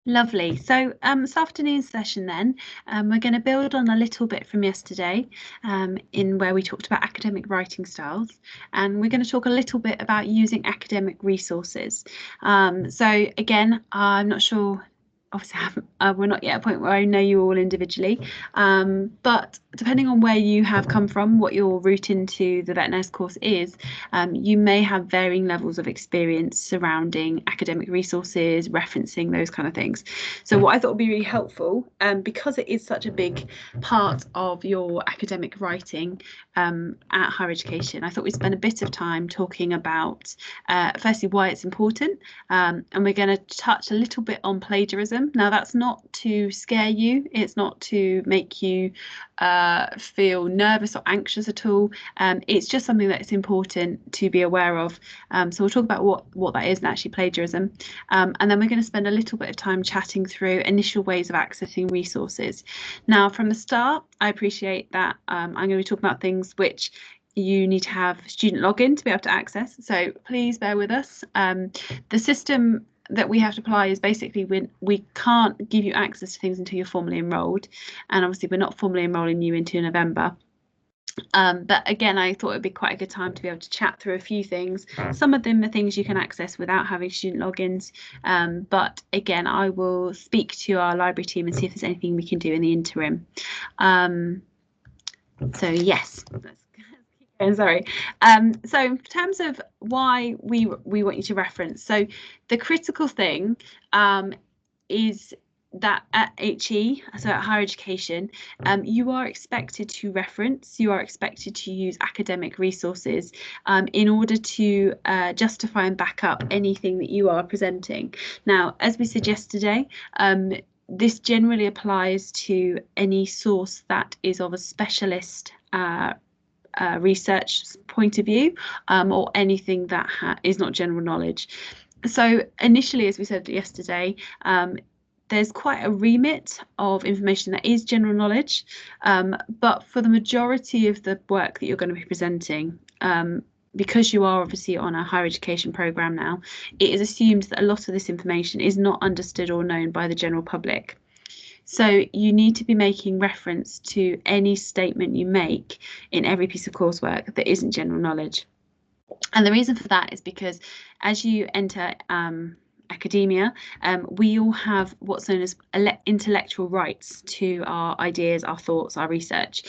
Lovely. So this afternoon's session then, we're going to build on a little bit from yesterday in where we talked about academic writing styles, and we're going to talk a little bit about using academic resources. So again, I'm not sure, obviously we're not yet at a point where I know you all individually, but depending on where you have come from, what your route into the vet nurse course is, you may have varying levels of experience surrounding academic resources, referencing, those kind of things. So what I thought would be really helpful, because it is such a big part of your academic writing at higher education, I thought we'd spend a bit of time talking about firstly why it's important, and we're going to touch a little bit on plagiarism. Now that's not to scare you, it's not to make you feel nervous or anxious at all. It's just something that's important to be aware of. So we'll talk about what that is and actually plagiarism. And then we're going to spend a little bit of time chatting through initial ways of accessing resources. Now, from the start, I appreciate that I'm going to be talking about things which you need to have student login to be able to access. So please bear with us. The system that we have to apply is basically we can't give you access to things until you're formally enrolled, and obviously we're not formally enrolling you into November. But again, I thought it'd be quite a good time to be able to chat through a few things. Some of them are things you can access without having student logins, but again, I will speak to our library team and see if there's anything we can do in the interim. So yes, sorry. So in terms of why we want you to reference, so the critical thing is that at HE, so at higher education, you are expected to reference, you are expected to use academic resources in order to justify and back up anything that you are presenting. Now, as we said yesterday, this generally applies to any source that is of a specialist research point of view, or anything that is not general knowledge. So initially, as we said yesterday, there's quite a remit of information that is general knowledge, but for the majority of the work that you're going to be presenting, because you are obviously on a higher education programme now, it is assumed that a lot of this information is not understood or known by the general public. So you need to be making reference to any statement you make in every piece of coursework that isn't general knowledge. And the reason for that is because as you enter academia, we all have what's known as intellectual rights to our ideas, our thoughts, our research.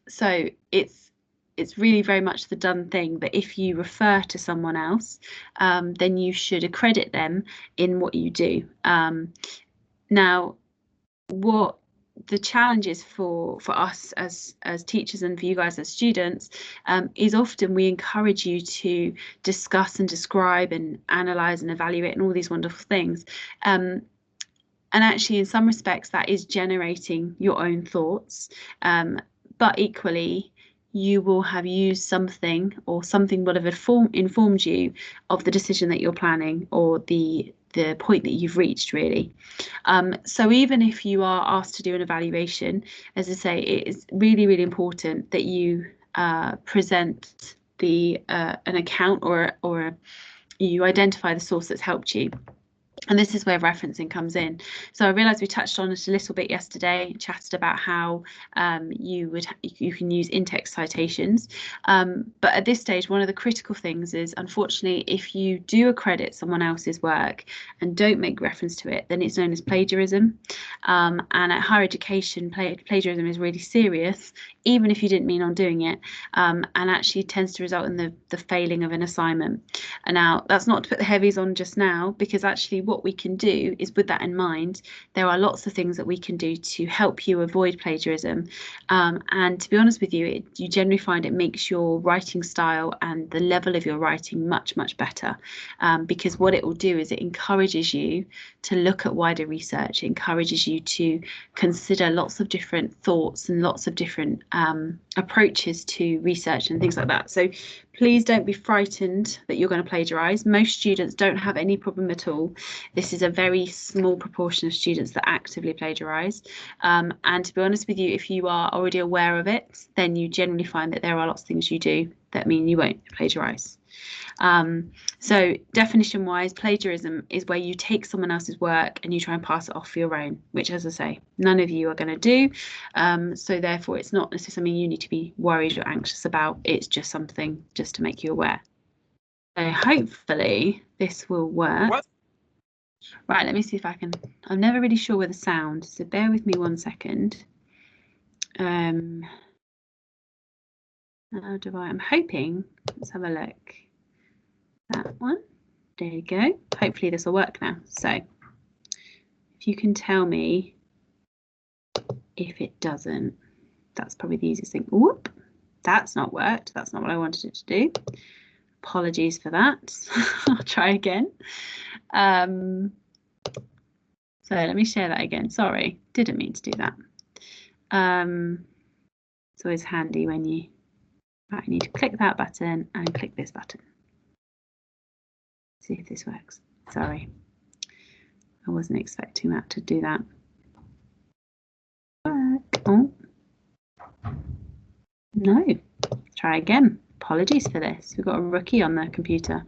So it's really very much the done thing that if you refer to someone else, then you should accredit them in what you do. Now, what the challenge is for us as teachers and for you guys as students is often we encourage you to discuss and describe and analyze and evaluate and all these wonderful things, and actually in some respects that is generating your own thoughts, but equally you will have used something, or something will have informed you of the decision that you're planning, or the point that you've reached, really. So even if you are asked to do an evaluation, as I say, it is really, really important that you present an account, or you identify the source that's helped you. And this is where referencing comes in. So I realised we touched on it a little bit yesterday, chatted about how you can use in-text citations. But at this stage, one of the critical things is, unfortunately, if you do accredit someone else's work and don't make reference to it, then it's known as plagiarism. And at higher education, plagiarism is really serious, even if you didn't mean on doing it, and actually tends to result in the failing of an assignment. And now, that's not to put the heavies on just now, because actually what we can do is, with that in mind, there are lots of things that we can do to help you avoid plagiarism. And to be honest with you, you generally find it makes your writing style and the level of your writing much, much better, because what it will do is it encourages you to look at wider research. It encourages you to consider lots of different thoughts and lots of different approaches to research and things like that. So please don't be frightened that you're going to plagiarise. Most students don't have any problem at all. This is a very small proportion of students that actively plagiarise. And to be honest with you, if you are already aware of it, then you generally find that there are lots of things you do that mean you won't plagiarise. So definition wise, plagiarism is where you take someone else's work and you try and pass it off for your own, which, as I say, none of you are going to do. So therefore, it's not necessarily something you need to be worried or anxious about. It's just something just to make you aware. So hopefully this will work. What? Right, let me see if I can. I'm never really sure with the sound, so bear with me 1 second. How do I'm hoping, let's have a look. That one. There you go. Hopefully this will work now. So if you can tell me if it doesn't, that's probably the easiest thing. Whoop, that's not worked. That's not what I wanted it to do. Apologies for that. I'll try again. So let me share that again. Sorry, didn't mean to do that. It's always handy when you right, I need to click that button and click this button. See if this works. Sorry, I wasn't expecting that to do that. Oh no, try again. Apologies for this. We've got a rookie on the computer.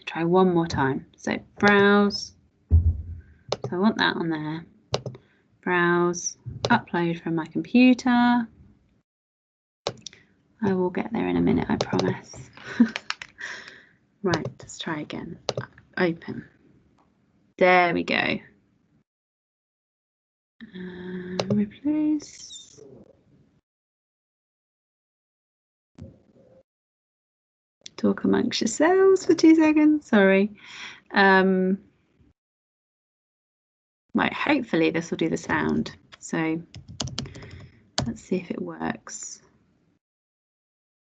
Try one more time. So browse. So I want that on there. Browse, upload from my computer. I will get there in a minute, I promise. Right, let's try again. Open. There we go. Replace. Talk amongst yourselves for 2 seconds. Sorry. Right, hopefully this will do the sound. So let's see if it works.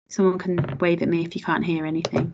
Someone can wave at me if you can't hear anything.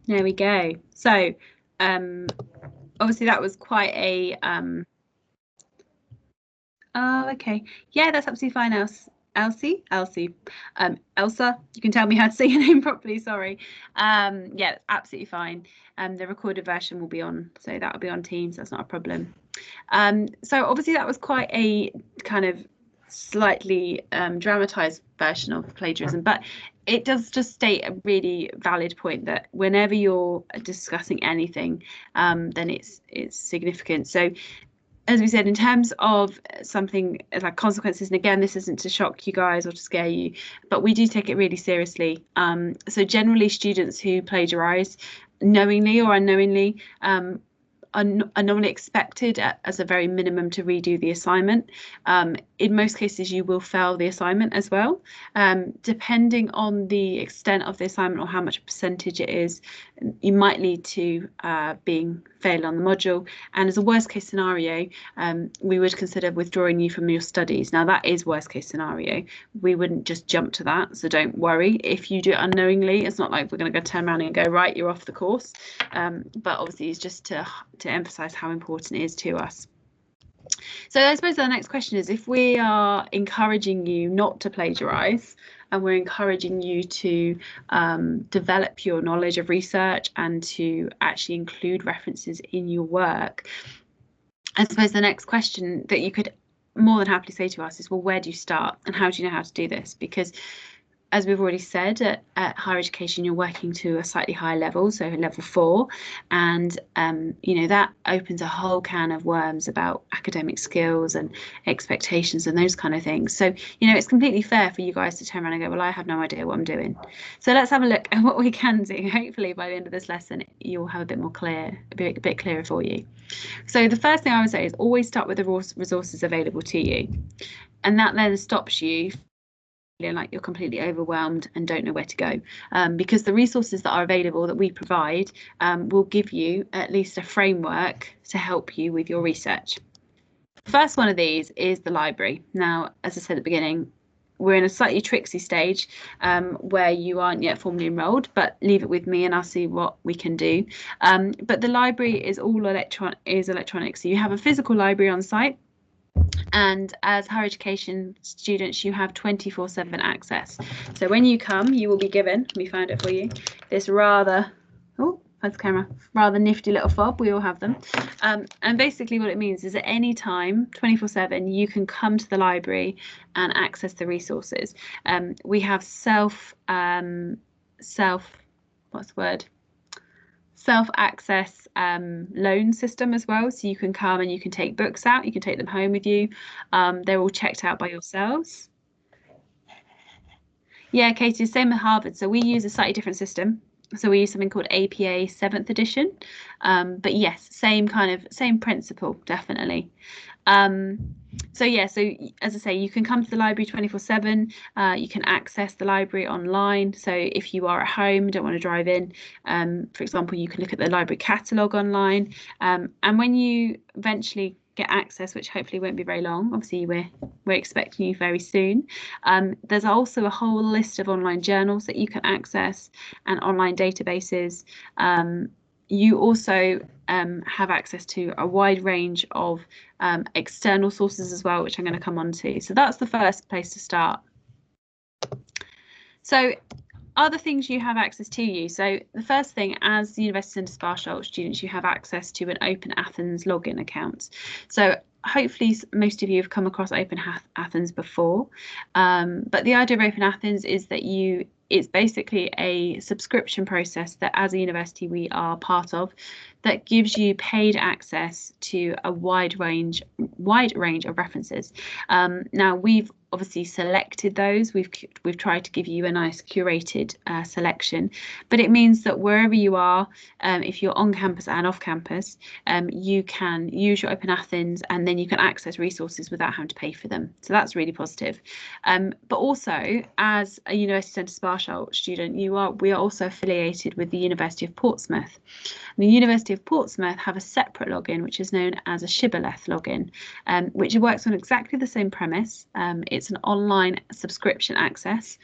There we go. So obviously that was quite a oh, okay. Yeah, that's absolutely fine, Elsie. Elsa, you can tell me how to say your name properly, sorry. Yeah, absolutely fine. The recorded version will be on, so that'll be on Teams, that's not a problem. So obviously that was quite a kind of slightly dramatized version of plagiarism, but it does just state a really valid point that whenever you're discussing anything, then it's significant. So as we said, in terms of something like consequences, and again, this isn't to shock you guys or to scare you, but we do take it really seriously. So generally, students who plagiarise knowingly or unknowingly are normally expected as a very minimum to redo the assignment. In most cases, you will fail the assignment as well. Depending on the extent of the assignment or how much percentage it is, you might lead to being failed on the module. And as a worst case scenario, we would consider withdrawing you from your studies. Now, that is worst case scenario. We wouldn't just jump to that, so don't worry. If you do it unknowingly, it's not like we're going to go turn around and go, right, you're off the course. But obviously, it's just to emphasize how important it is to us. So I suppose the next question is, if we are encouraging you not to plagiarize and we're encouraging you to develop your knowledge of research and to actually include references in your work, I suppose the next question that you could more than happily say to us is, well, where do you start and how do you know how to do this? Because as we've already said, at higher education, you're working to a slightly higher level, so level 4, and that opens a whole can of worms about academic skills and expectations and those kind of things. So it's completely fair for you guys to turn around and go, well, I have no idea what I'm doing. So let's have a look at what we can do. Hopefully by the end of this lesson, you'll have a bit more clear, a bit clearer for you. So the first thing I would say is always start with the resources available to you, and that then stops you like you're completely overwhelmed and don't know where to go, because the resources that are available that we provide will give you at least a framework to help you with your research. First one of these is the library. Now, as I said at the beginning, we're in a slightly tricksy stage where you aren't yet formally enrolled, but leave it with me and I'll see what we can do. But the library is all electronic, so you have a physical library on site. And as higher education students, you have 24/7 access. So when you come, you will be given, let me find it for you, this rather nifty little fob. We all have them. And basically what it means is at any time, 24/7, you can come to the library and access the resources. We have self-access loan system as well, so you can come and you can take books out, you can take them home with you. They're all checked out by yourselves. Yeah, Katie, same at Harvard. So we use a slightly different system. So we use something called APA 7th edition. But yes, same principle, definitely. So as I say, you can come to the library 24/7. You can access the library online. So if you are at home, don't want to drive in, for example, you can look at the library catalogue online. And when you eventually get access, which hopefully won't be very long, obviously we're expecting you very soon, there's also a whole list of online journals that you can access and online databases. You also have access to a wide range of external sources as well, which I'm going to come on to. So that's the first place to start. So other things you have access to you. So the first thing, as the University Centre Sparshalt students, you have access to an Open Athens login account. So hopefully most of you have come across Open Athens before, but the idea of Open Athens is that it's basically a subscription process that as a university we are part of that gives you paid access to a wide range of references. Now we've obviously selected those. We've tried to give you a nice curated selection, but it means that wherever you are, if you're on campus and off campus, you can use your Open Athens and then you can access resources without having to pay for them. So that's really positive. But also, as a University Centre Sparshalt student, we are also affiliated with the University of Portsmouth. And the University of Portsmouth have a separate login, which is known as a Shibboleth login, which works on exactly the same premise. It's an online subscription access,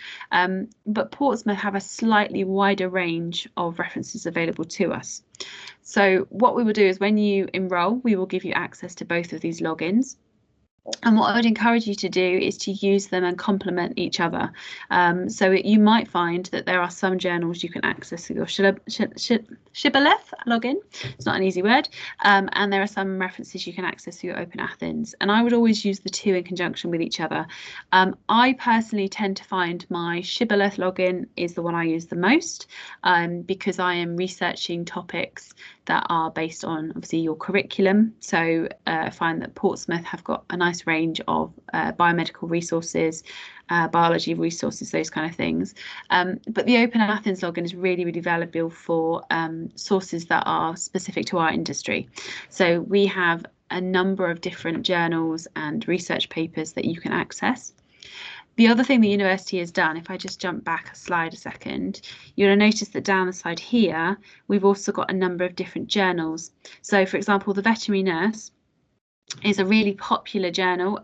but Portsmouth have a slightly wider range of references available to us. So what we will do is when you enroll, we will give you access to both of these logins. And what I would encourage you to do is to use them and complement each other. So you might find that there are some journals you can access through your Shibboleth login. It's not an easy word. And there are some references you can access through your Open Athens. And I would always use the two in conjunction with each other. I personally tend to find my Shibboleth login is the one I use the most, because I am researching topics that are based on obviously your curriculum. So I find that Portsmouth have got a nice range of biomedical resources, biology resources, those kind of things. But the Open Athens login is really, really valuable for sources that are specific to our industry. So we have a number of different journals and research papers that you can access. The other thing the university has done, if I just jump back a slide a second, you'll notice that down the side here, we've also got a number of different journals. So for example, the Veterinary Nurse is a really popular journal.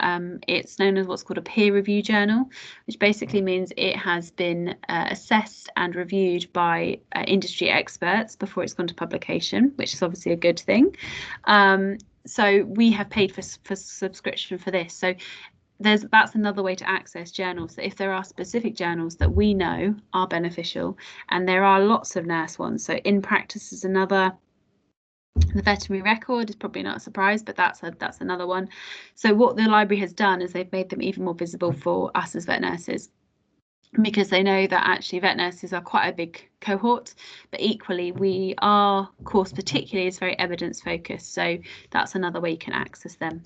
It's known as what's called a peer review journal, which basically means it has been assessed and reviewed by industry experts before it's gone to publication, which is obviously a good thing. So we have paid for subscription for this. So that's another way to access journals. If there are specific journals that we know are beneficial, and there are lots of nurse ones. So In Practice is another. The Veterinary Record is probably not a surprise, but that's another one. So what the library has done is they've made them even more visible for us as vet nurses, because they know that actually vet nurses are quite a big cohort, but equally our course particularly is very evidence focused. So that's another way you can access them.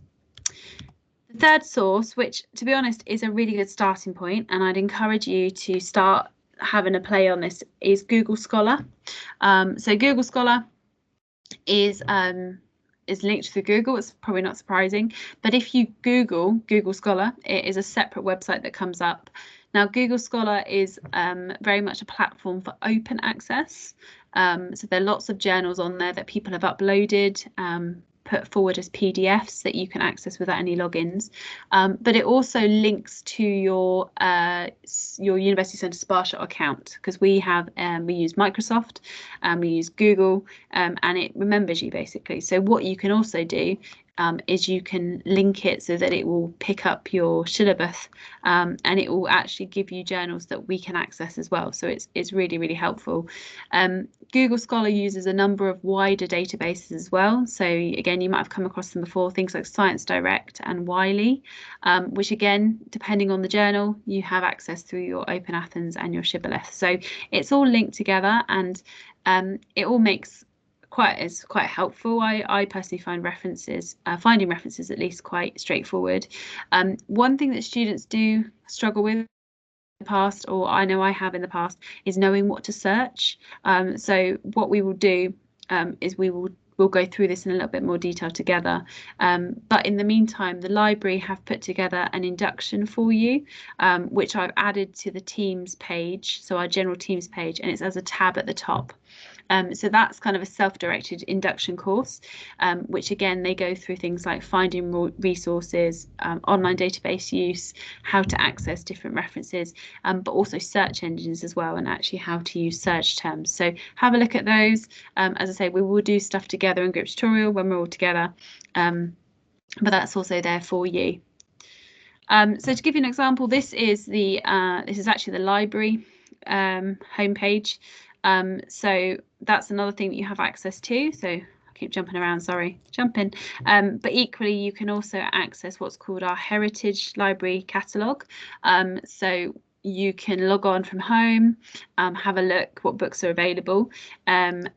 The third source, which to be honest is a really good starting point, and I'd encourage you to start having a play on this, is Google Scholar. So Google Scholar is linked through Google. It's probably not surprising, but if you Google Scholar, it is a separate website that comes up. Now, Google Scholar is very much a platform for open access. So there are lots of journals on there that people have uploaded, put forward as PDFs that you can access without any logins. But it also links to your University Centre Sparshot account, because we use Microsoft and we use Google, and it remembers you basically. So what you can also do is you can link it so that it will pick up your syllabus, and it will actually give you journals that we can access as well. So it's really, really helpful. Google Scholar uses a number of wider databases as well. So again, you might have come across them before, things like Science Direct and Wiley, which again, depending on the journal, you have access through your Open Athens and your Shibboleth. So it's all linked together, and it all makes quite helpful. I personally find finding references at least quite straightforward. One thing that students do struggle with in the past, or I know I have in the past, is knowing what to search. So what we will do is we'll go through this in a little bit more detail together. But in the meantime, the library have put together an induction for you, which I've added to the Teams page, so our general Teams page, and it's as a tab at the top. So that's kind of a self-directed induction course, which again, they go through things like finding resources, online database use, how to access different references, but also search engines as well, and actually how to use search terms. So have a look at those. As I say, we will do stuff together in group tutorial when we're all together, but that's also there for you. So to give you an example, this is actually the library homepage. So that's another thing that you have access to. So I keep jumping around, sorry, jumping. But equally, you can also access what's called our Heritage Library Catalogue. So you can log on from home, have a look what books are available, and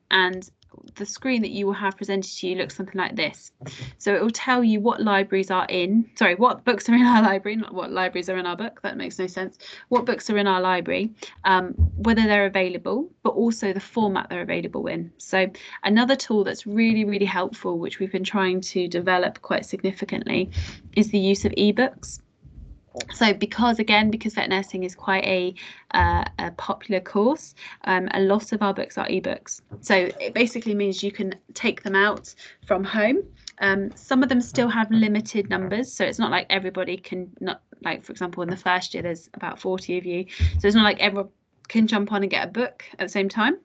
the screen that you will have presented to you looks something like this. So it will tell you what books are in our library, not what libraries are in our book. That makes no sense. What books are in our library, whether they're available, but also the format they're available in. So another tool that's really, really helpful, which we've been trying to develop quite significantly, is the use of ebooks. So because vet nursing is quite a popular course, a lot of our books are ebooks. So it basically means you can take them out from home. Some of them still have limited numbers, so it's not like everybody can, not like, for example, in the first year there's about 40 of you, so it's not like everyone can jump on and get a book at the same time.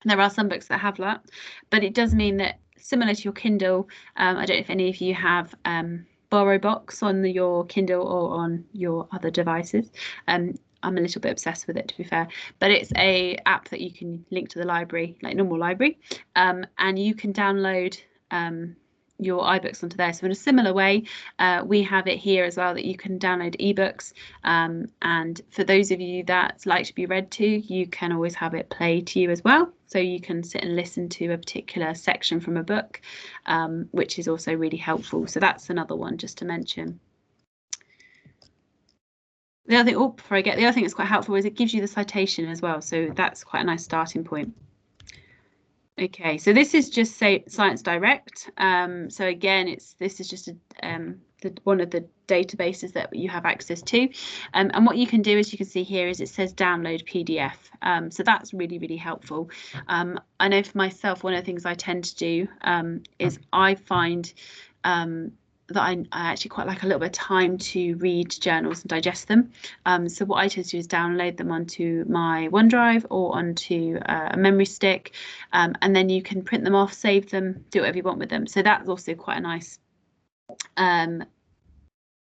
There are some books that have that, but it does mean that, similar to your Kindle, I don't know if any of you have borrow box on your Kindle or on your other devices. I'm a little bit obsessed with it, to be fair, but it's a app that you can link to the library, like normal library, and you can download your iBooks onto there. So in a similar way, we have it here as well, that you can download ebooks, and for those of you that like to be read to, you can always have it play to you as well. So you can sit and listen to a particular section from a book, which is also really helpful. So that's another one just to mention. The other thing, before I get, the other thing that's quite helpful is it gives you the citation as well. So that's quite a nice starting point. Okay, so this is just Science Direct. So again, this is just one of the databases that you have access to. And what you can do, as you can see here, is it says download PDF. So that's really, really helpful. I know for myself, one of the things I tend to do is I find that I actually quite like a little bit of time to read journals and digest them. So what I tend to do is download them onto my OneDrive or onto a memory stick, and then you can print them off, save them, do whatever you want with them. So that's also quite a nice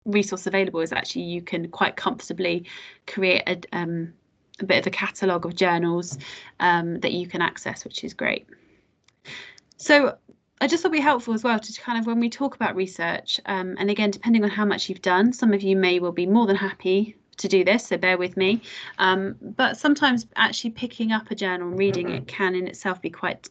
resource available, is actually you can quite comfortably create a bit of a catalogue of journals that you can access, which is great. So I just thought it'd be helpful as well to kind of, when we talk about research, and again, depending on how much you've done, some of you may well be more than happy to do this, so bear with me. But sometimes actually picking up a journal and reading it can in itself be quite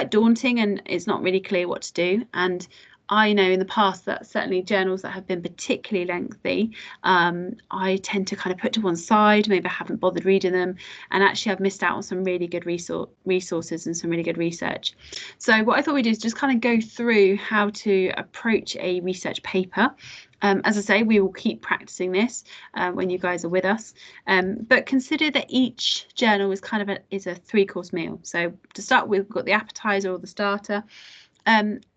daunting, and it's not really clear what to do. And I know in the past that certainly journals that have been particularly lengthy, I tend to kind of put to one side, maybe I haven't bothered reading them, and actually I've missed out on some really good resources and some really good research. So what I thought we'd do is just kind of go through how to approach a research paper. As I say, we will keep practicing this when you guys are with us, but consider that each journal is kind of a 3-course meal. So to start with, we've got the appetizer or the starter.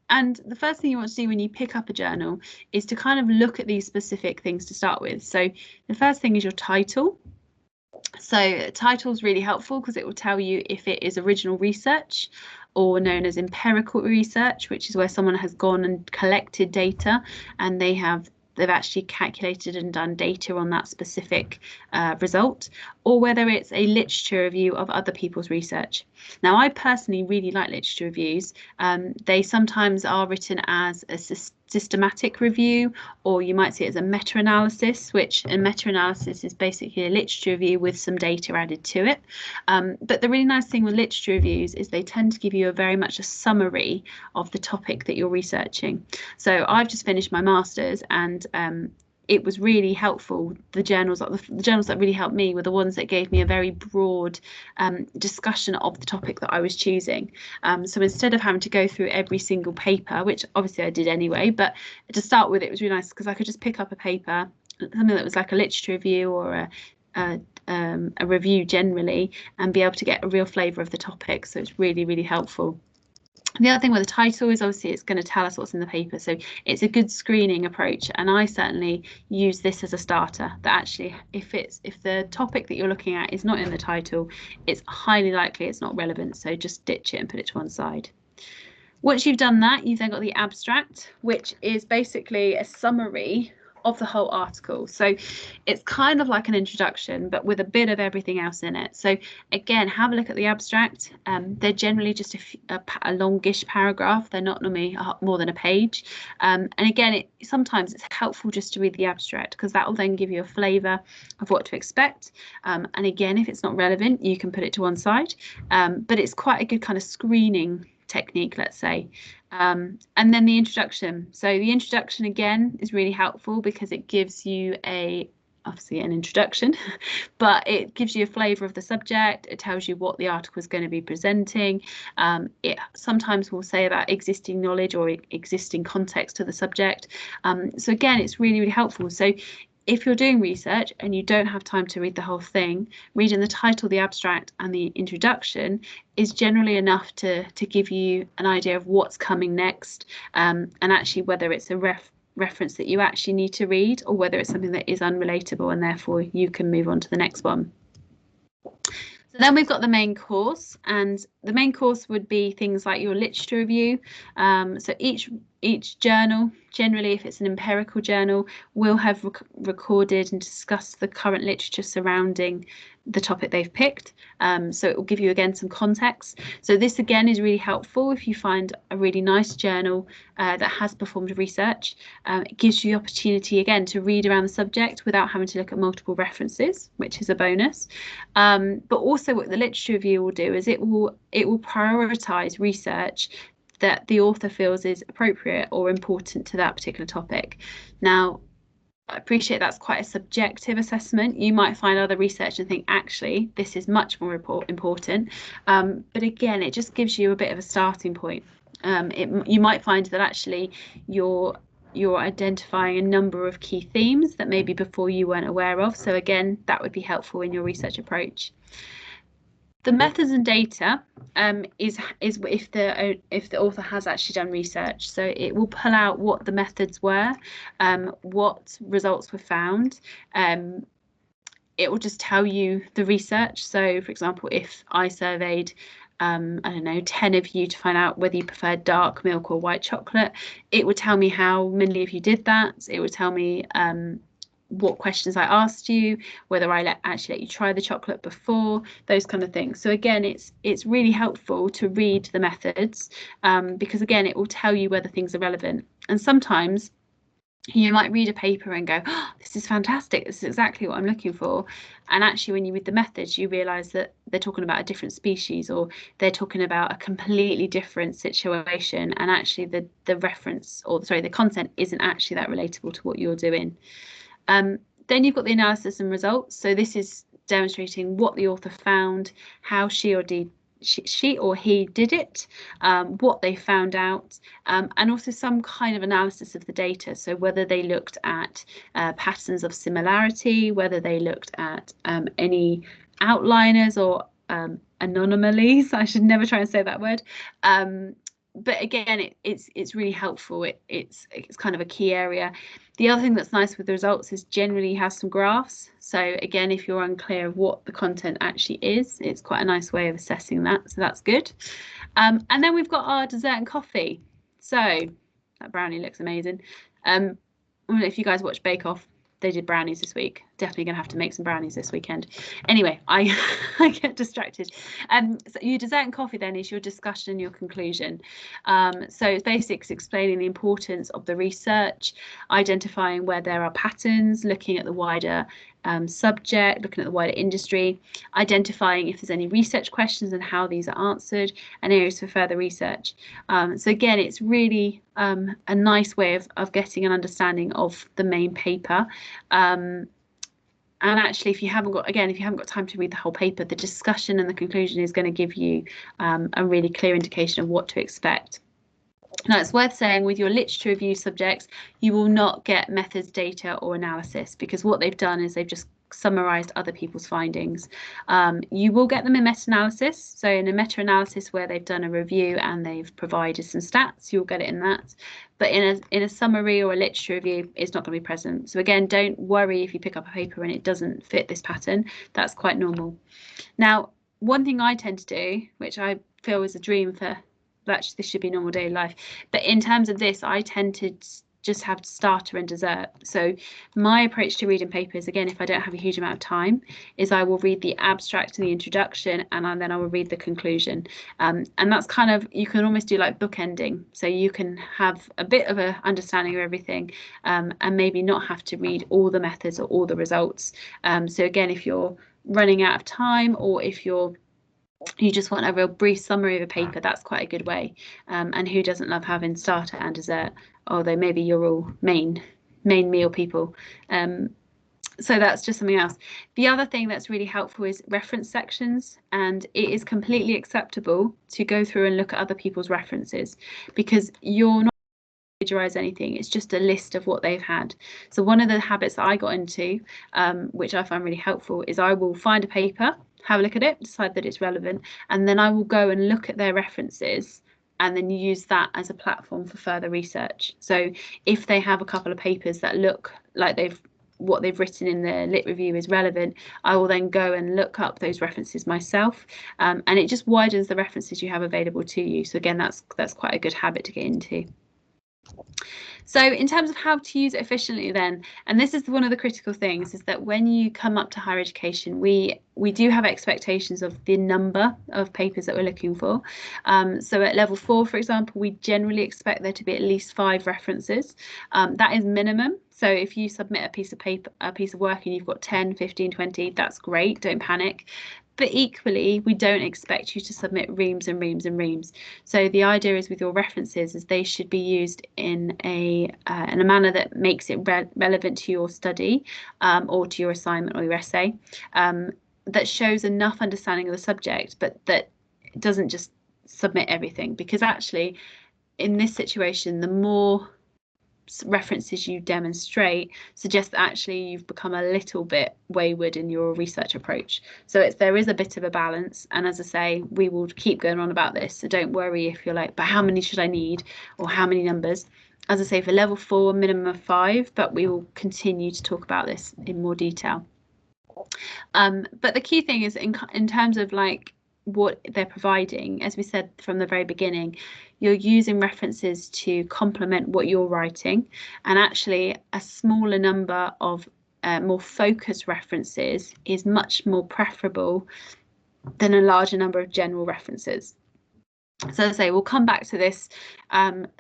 And the first thing you want to do when you pick up a journal is to kind of look at these specific things to start with. So the first thing is your title. So title is really helpful because it will tell you if it is original research or known as empirical research, which is where someone has gone and collected data and they've actually calculated and done data on that specific result, or whether it's a literature review of other people's research. Now, I personally really like literature reviews. They sometimes are written as a systematic review, or you might see it as a meta-analysis, which a meta-analysis is basically a literature review with some data added to it. But the really nice thing with literature reviews is they tend to give you very much a summary of the topic that you're researching. So I've just finished my master's, and it was really helpful. The journals that really helped me were the ones that gave me a very broad discussion of the topic that I was choosing. So instead of having to go through every single paper, which obviously I did anyway, but to start with, it was really nice because I could just pick up a paper, something that was like a literature review or a review generally, and be able to get a real flavour of the topic. So it's really, really helpful. The other thing with the title is obviously it's going to tell us what's in the paper, so it's a good screening approach, and I certainly use this as a starter. That actually, if the topic that you're looking at is not in the title, it's highly likely it's not relevant, so just ditch it and put it to one side. Once you've done that, you've then got the abstract, which is basically a summary of the whole article. So it's kind of like an introduction, but with a bit of everything else in it. So again, have a look at the abstract. They're generally just a longish paragraph. They're not normally more than a page. And again, sometimes it's helpful just to read the abstract because that will then give you a flavour of what to expect. And again, if it's not relevant, you can put it to one side. But it's quite a good kind of screening technique, let's say. And then the introduction. So the introduction again is really helpful because it gives you obviously an introduction, but it gives you a flavour of the subject. It tells you what the article is going to be presenting. It sometimes will say about existing knowledge or existing context to the subject. So again, it's really, really helpful. So if you're doing research and you don't have time to read the whole thing, reading the title, the abstract and the introduction is generally enough to give you an idea of what's coming next, and actually whether it's a reference that you actually need to read or whether it's something that is unrelatable and therefore you can move on to the next one. So then we've got the main course, and the main course would be things like your literature review. So each each journal, generally if it's an empirical journal, will have recorded and discussed the current literature surrounding the topic they've picked. So it will give you again some context. So this again is really helpful if you find a really nice journal that has performed research. It gives you the opportunity again to read around the subject without having to look at multiple references, which is a bonus. But also what the literature review will do is it will prioritise research that the author feels is appropriate or important to that particular topic. Now, I appreciate that's quite a subjective assessment. You might find other research and think, actually, this is much more important. But again, it just gives you a bit of a starting point. You might find that actually you're identifying a number of key themes that maybe before you weren't aware of. So again, that would be helpful in your research approach. The methods and data is if the author has actually done research. So it will pull out what the methods were, what results were found. It will just tell you the research. So, for example, if I surveyed I don't know, 10 of you to find out whether you prefer dark milk or white chocolate, it would tell me how many of you did that. It would tell me what questions I asked you, whether I actually let you try the chocolate before, those kind of things. So again, it's really helpful to read the methods because again, it will tell you whether things are relevant. And sometimes you might read a paper and go, oh, this is fantastic, this is exactly what I'm looking for. And actually, when you read the methods, you realise that they're talking about a different species, or they're talking about a completely different situation. And actually the reference, or sorry, the content isn't actually that relatable to what you're doing. Then you've got the analysis and results. So this is demonstrating what the author found, how she or he did it, what they found out, and also some kind of analysis of the data. So whether they looked at patterns of similarity, whether they looked at any outliners or anomalies. I should never try and say that word. But again, it's really helpful. It's kind of a key area. The other thing that's nice with the results is generally has some graphs. So again, if you're unclear of what the content actually is, it's quite a nice way of assessing that. So that's good. And then we've got our dessert and coffee. So that brownie looks amazing. If you guys watch Bake Off, they did brownies this week. Definitely going to have to make some brownies this weekend. Anyway, I get distracted. So your dessert and coffee then is your discussion and your conclusion. So it's basics explaining the importance of the research, identifying where there are patterns, looking at the wider subject, looking at the wider industry, identifying if there's any research questions and how these are answered, and areas for further research. So again, it's really a nice way of getting an understanding of the main paper. And actually, if you haven't got time to read the whole paper, the discussion and the conclusion is going to give you a really clear indication of what to expect. Now, it's worth saying with your literature review subjects, you will not get methods, data or analysis, because what they've done is they've just summarised other people's findings. You will get them in meta-analysis. So in a meta-analysis where they've done a review and they've provided some stats, you'll get it in that. But in a summary or a literature review, it's not going to be present. So again, don't worry if you pick up a paper and it doesn't fit this pattern. That's quite normal. Now, one thing I tend to do, which I feel is a dream for, well, actually this should be normal daily life, but in terms of this, I tend to just have starter and dessert. So my approach to reading papers, again, if I don't have a huge amount of time, is I will read the abstract and the introduction, and then I will read the conclusion. And that's kind of, you can almost do like bookending. So you can have a bit of an understanding of everything and maybe not have to read all the methods or all the results. So again, if you're running out of time, or if you just want a real brief summary of a paper, that's quite a good way. And who doesn't love having starter and dessert? Although maybe you're all main meal people. So that's just something else. The other thing that's really helpful is reference sections, and it is completely acceptable to go through and look at other people's references, because you're not plagiarize anything. It's just a list of what they've had. So one of the habits that I got into, which I find really helpful, is I will find a paper, have a look at it, decide that it's relevant, and then I will go and look at their references and then use that as a platform for further research. So if they have a couple of papers that look like what they've written in the lit review is relevant, I will then go and look up those references myself, and it just widens the references you have available to you. So again, that's quite a good habit to get into. So in terms of how to use it efficiently then, and this is one of the critical things, is that when you come up to higher education, we do have expectations of the number of papers that we're looking for. So at level 4, for example, we generally expect there to be at least 5 references. That is minimum. So if you submit a piece of paper, a piece of work, and you've got 10, 15, 20, that's great, don't panic. But equally, we don't expect you to submit reams and reams and reams. So the idea is with your references is they should be used in a manner that makes it relevant to your study or to your assignment or your essay, that shows enough understanding of the subject, but that doesn't just submit everything. Because actually, in this situation, the more references you demonstrate suggests that actually you've become a little bit wayward in your research approach. So there is a bit of a balance, and as I say, we will keep going on about this, so don't worry if you're like, but how many should I need, or how many numbers? As I say, for level 4, minimum of 5, but we will continue to talk about this in more detail. But the key thing is in terms of like what they're providing, as we said from the very beginning, you're using references to complement what you're writing, and actually a smaller number of more focused references is much more preferable than a larger number of general references. So as I say, we'll come back to this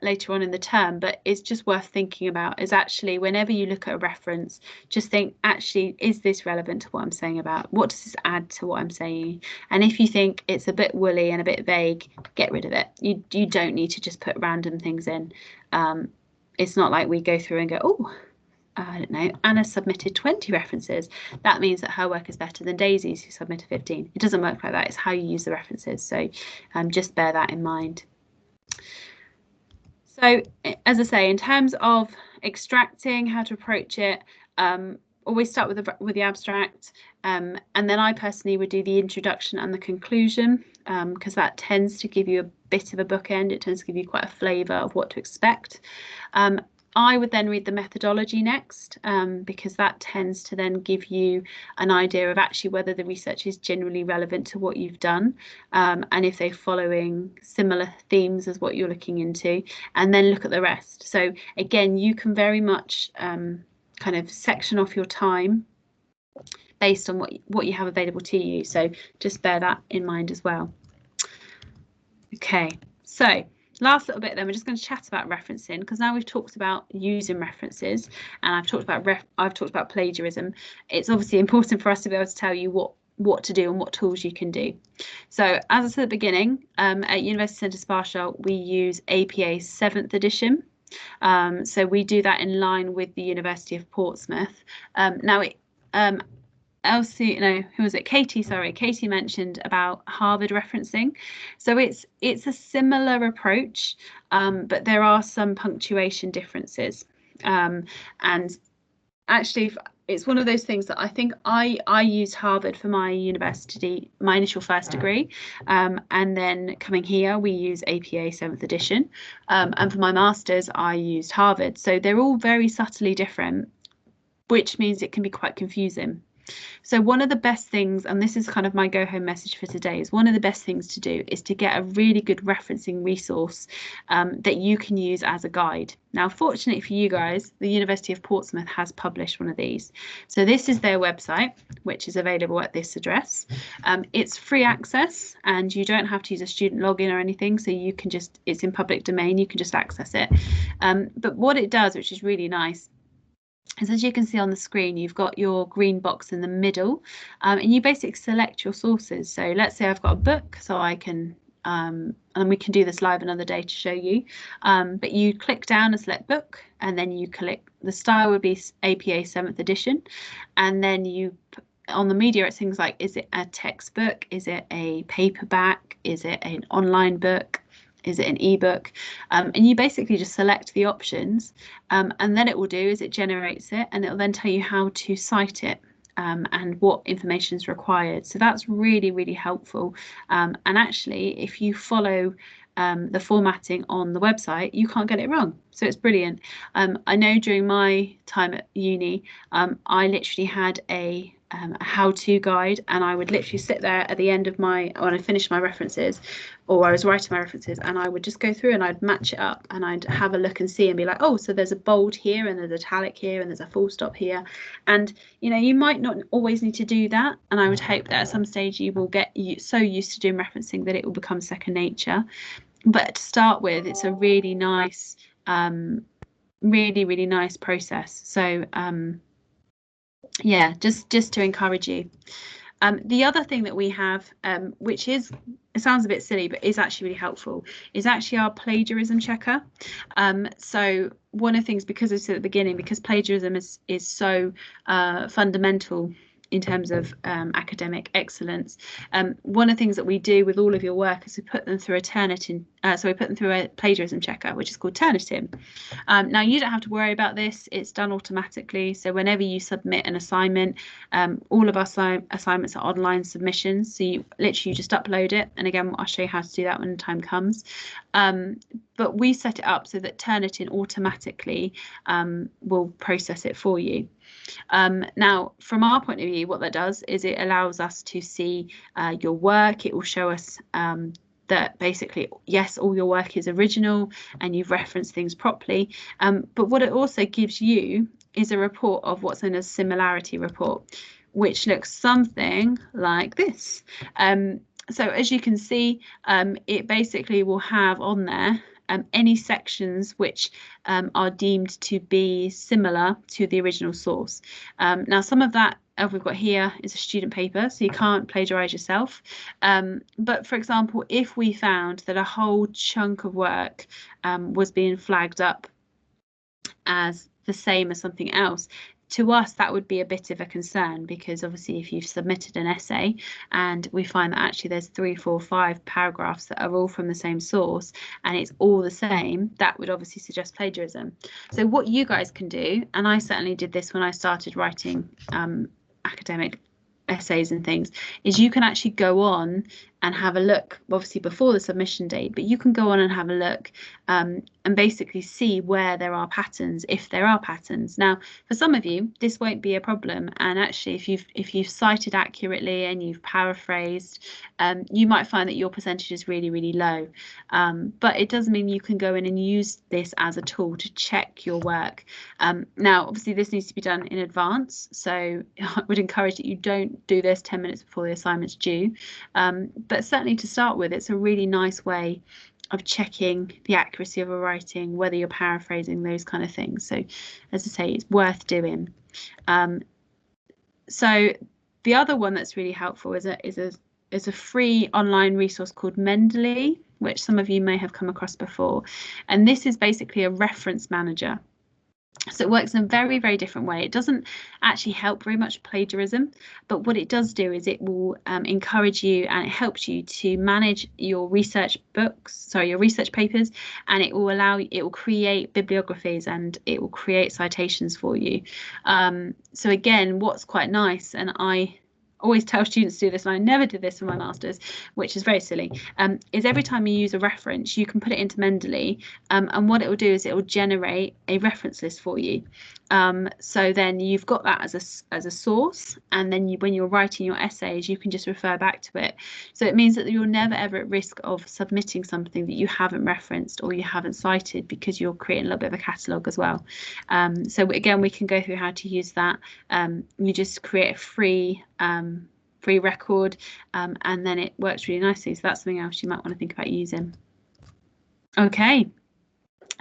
later on in the term, but it's just worth thinking about is actually whenever you look at a reference, just think, actually, is this relevant to what I'm saying about? What does this add to what I'm saying? And if you think it's a bit woolly and a bit vague, get rid of it. You don't need to just put random things in. It's not like we go through and go, oh, I don't know, Anna submitted 20 references. That means that her work is better than Daisy's, who submitted 15. It doesn't work like that. It's how you use the references. So just bear that in mind. So as I say, in terms of extracting, how to approach it, always start with the abstract, and then I personally would do the introduction and the conclusion, because that tends to give you a bit of a bookend. It tends to give you quite a flavour of what to expect. I would then read the methodology next, because that tends to then give you an idea of actually whether the research is generally relevant to what you've done, and if they're following similar themes as what you're looking into, and then look at the rest. So again, you can very much kind of section off your time based on what you have available to you. So just bear that in mind as well. Okay, so last little bit then, we're just going to chat about referencing, because now we've talked about using references and I've talked about plagiarism. It's obviously important for us to be able to tell you what to do and what tools you can do. So as I said at the beginning, at University Centre Sparshall, we use APA 7th edition. So we do that in line with the University of Portsmouth. Elsie, no, who was it? Katie, sorry. Katie mentioned about Harvard referencing. So it's a similar approach, but there are some punctuation differences. And actually, it's one of those things that I think I used Harvard for my university, my initial first degree. And then coming here, we use APA 7th edition. And for my master's, I used Harvard. So they're all very subtly different, which means it can be quite confusing. So one of the best things, and this is kind of my go home message for today, is one of the best things to do is to get a really good referencing resource that you can use as a guide. Now, fortunately for you guys, the University of Portsmouth has published one of these. So this is their website, which is available at this address. It's free access and you don't have to use a student login or anything. So you can just, it's in public domain, you can just access it. But what it does, which is really nice, as you can see on the screen, you've got your green box in the middle, and you basically select your sources. So let's say I've got a book, so I can, and we can do this live another day to show you, but you click down and select book, and then you click, the style would be APA 7th edition, and then you, on the media, it's things like, is it a textbook, is it a paperback, is it an online book, is it an ebook? And you basically just select the options, and then it will do is it generates it, and it will then tell you how to cite it and what information is required. So that's really, really helpful. And actually, if you follow the formatting on the website, you can't get it wrong. So it's brilliant. I know during my time at uni, I literally had a a how-to guide, and I would literally sit there at the end of when I finished my references, or I was writing my references, and I would just go through and I'd match it up and I'd have a look and see and be like, oh, so there's a bold here and there's italic here and there's a full stop here. And you might not always need to do that, and I would hope that at some stage you will get so used to doing referencing that it will become second nature. But to start with, it's a really nice really nice process. So yeah, just to encourage you. The other thing that we have, which it sounds a bit silly, but is actually really helpful, is actually our plagiarism checker. So one of the things, because I said at the beginning, because plagiarism is so fundamental in terms of academic excellence, one of the things that we do with all of your work is we put them through a Turnitin. So we put them through a plagiarism checker, which is called Turnitin. Now you don't have to worry about this; it's done automatically. So whenever you submit an assignment, all of our assignments are online submissions. So you literally just upload it, and again, I'll show you how to do that when the time comes. But we set it up so that Turnitin automatically will process it for you. Now, from our point of view, what that does is it allows us to see your work. It will show us that basically, yes, all your work is original and you've referenced things properly. But what it also gives you is a report of what's known as similarity report, which looks something like this. So as you can see, it basically will have on there any sections which are deemed to be similar to the original source. Now, some of that we've got here is a student paper, so you can't plagiarize yourself. But for example, if we found that a whole chunk of work was being flagged up as the same as something else, to us that would be a bit of a concern, because obviously if you've submitted an essay and we find that actually there's 3, 4, 5 paragraphs that are all from the same source and it's all the same, that would obviously suggest plagiarism. So what you guys can do, and I certainly did this when I started writing academic essays and things, is you can actually go on and have a look, obviously before the submission date, but you can go on and have a look and basically see where there are patterns, if there are patterns. Now, for some of you, this won't be a problem, and actually if you've cited accurately and you've paraphrased, you might find that your percentage is really low. But it does mean you can go in and use this as a tool to check your work. Now, obviously this needs to be done in advance, so I would encourage that you don't do this 10 minutes before the assignment's due. But certainly to start with, it's a really nice way of checking the accuracy of a writing, whether you're paraphrasing, those kind of things. So as I say, it's worth doing. So the other one that's really helpful is a free online resource called Mendeley, which some of you may have come across before. And this is basically a reference manager. So it works in a very different way. It doesn't actually help very much plagiarism, but what it does do is it will encourage you, and it helps you to manage your research papers, and it will create bibliographies and it will create citations for you. So again, what's quite nice, and I always tell students to do this, and I never did this for my masters, which is very silly, is every time you use a reference, you can put it into Mendeley, and what it will do is it will generate a reference list for you. So then you've got that as a source, and then when you're writing your essays, you can just refer back to it. So it means that you're never ever at risk of submitting something that you haven't referenced or you haven't cited, because you're creating a little bit of a catalogue as well. So again, we can go through how to use that. You just create a free record, and then it works really nicely. So that's something else you might want to think about using. Okay,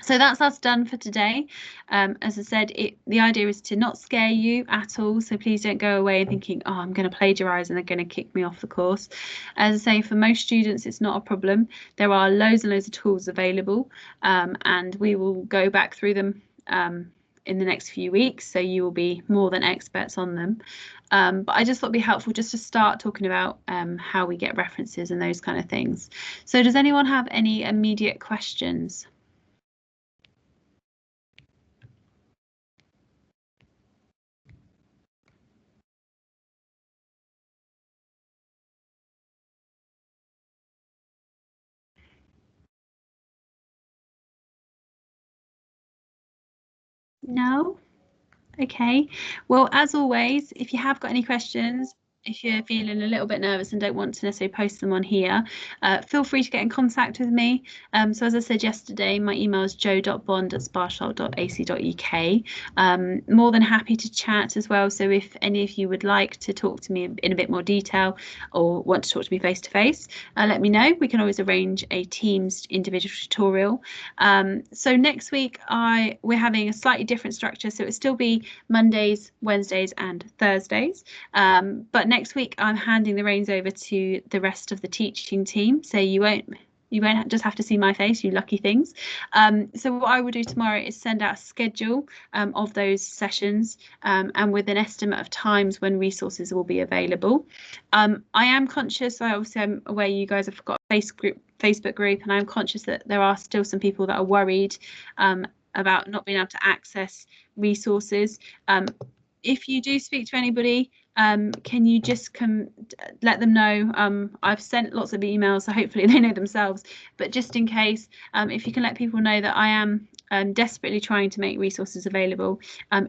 so that's us done for today. As I said, the idea is to not scare you at all, so please don't go away thinking, oh, I'm going to plagiarize and they're going to kick me off the course. As I say, for most students it's not a problem. There are loads and loads of tools available, and we will go back through them in the next few weeks, so you will be more than experts on them. But I just thought it'd be helpful just to start talking about how we get references and those kind of things. So does anyone have any immediate questions? No? Okay, well, as always, if you have got any questions, if you're feeling a little bit nervous and don't want to necessarily post them on here, feel free to get in contact with me. So as I said yesterday, my email is jo.bond@sparshalt.ac.uk. More than happy to chat as well. So if any of you would like to talk to me in a bit more detail or want to talk to me face to face, let me know. We can always arrange a Teams individual tutorial. So next week we're having a slightly different structure, so it'll still be Mondays, Wednesdays and Thursdays, but next week I'm handing the reins over to the rest of the teaching team, so you won't just have to see my face, you lucky things. So what I will do tomorrow is send out a schedule of those sessions, and with an estimate of times when resources will be available. I am conscious, obviously I'm aware you guys have got a Facebook group, and I'm conscious that there are still some people that are worried about not being able to access resources. If you do speak to anybody, can you just let them know? I've sent lots of emails, so hopefully they know themselves, but just in case, if you can let people know that I am desperately trying to make resources available.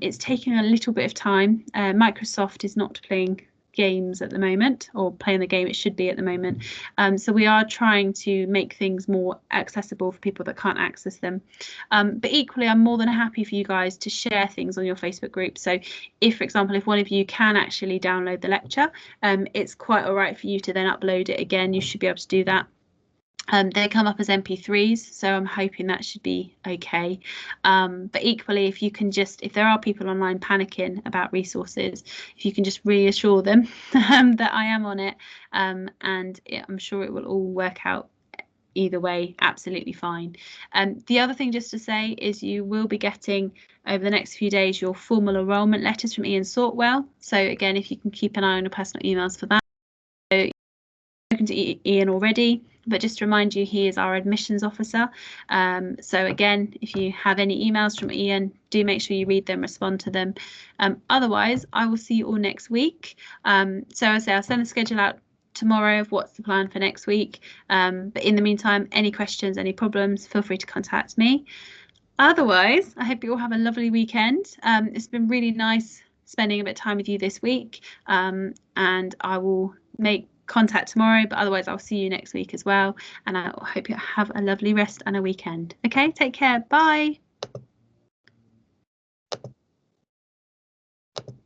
It's taking a little bit of time. Microsoft is not playing games at the moment, or playing the game it should be at the moment. So we are trying to make things more accessible for people that can't access them. But equally, I'm more than happy for you guys to share things on your Facebook group. So if, for example, if one of you can actually download the lecture, it's quite all right for you to then upload it again. You should be able to do that. They come up as MP3s, so I'm hoping that should be okay. But equally, if you can if there are people online panicking about resources, if you can just reassure them that I am on it, and I'm sure it will all work out either way absolutely fine. The other thing just to say is you will be getting over the next few days your formal enrolment letters from Ian Sortwell. So again, if you can keep an eye on your personal emails for that. So you've spoken to Ian already, but just to remind you, he is our admissions officer. So again, if you have any emails from Ian, do make sure you read them, respond to them. Otherwise, I will see you all next week. So as I say, I'll send the schedule out tomorrow of what's the plan for next week. But in the meantime, any questions, any problems, feel free to contact me. Otherwise, I hope you all have a lovely weekend. It's been really nice spending a bit of time with you this week, and I will make contact tomorrow, but otherwise I'll see you next week as well, and I hope you have a lovely rest and a weekend. Okay, take care. Bye.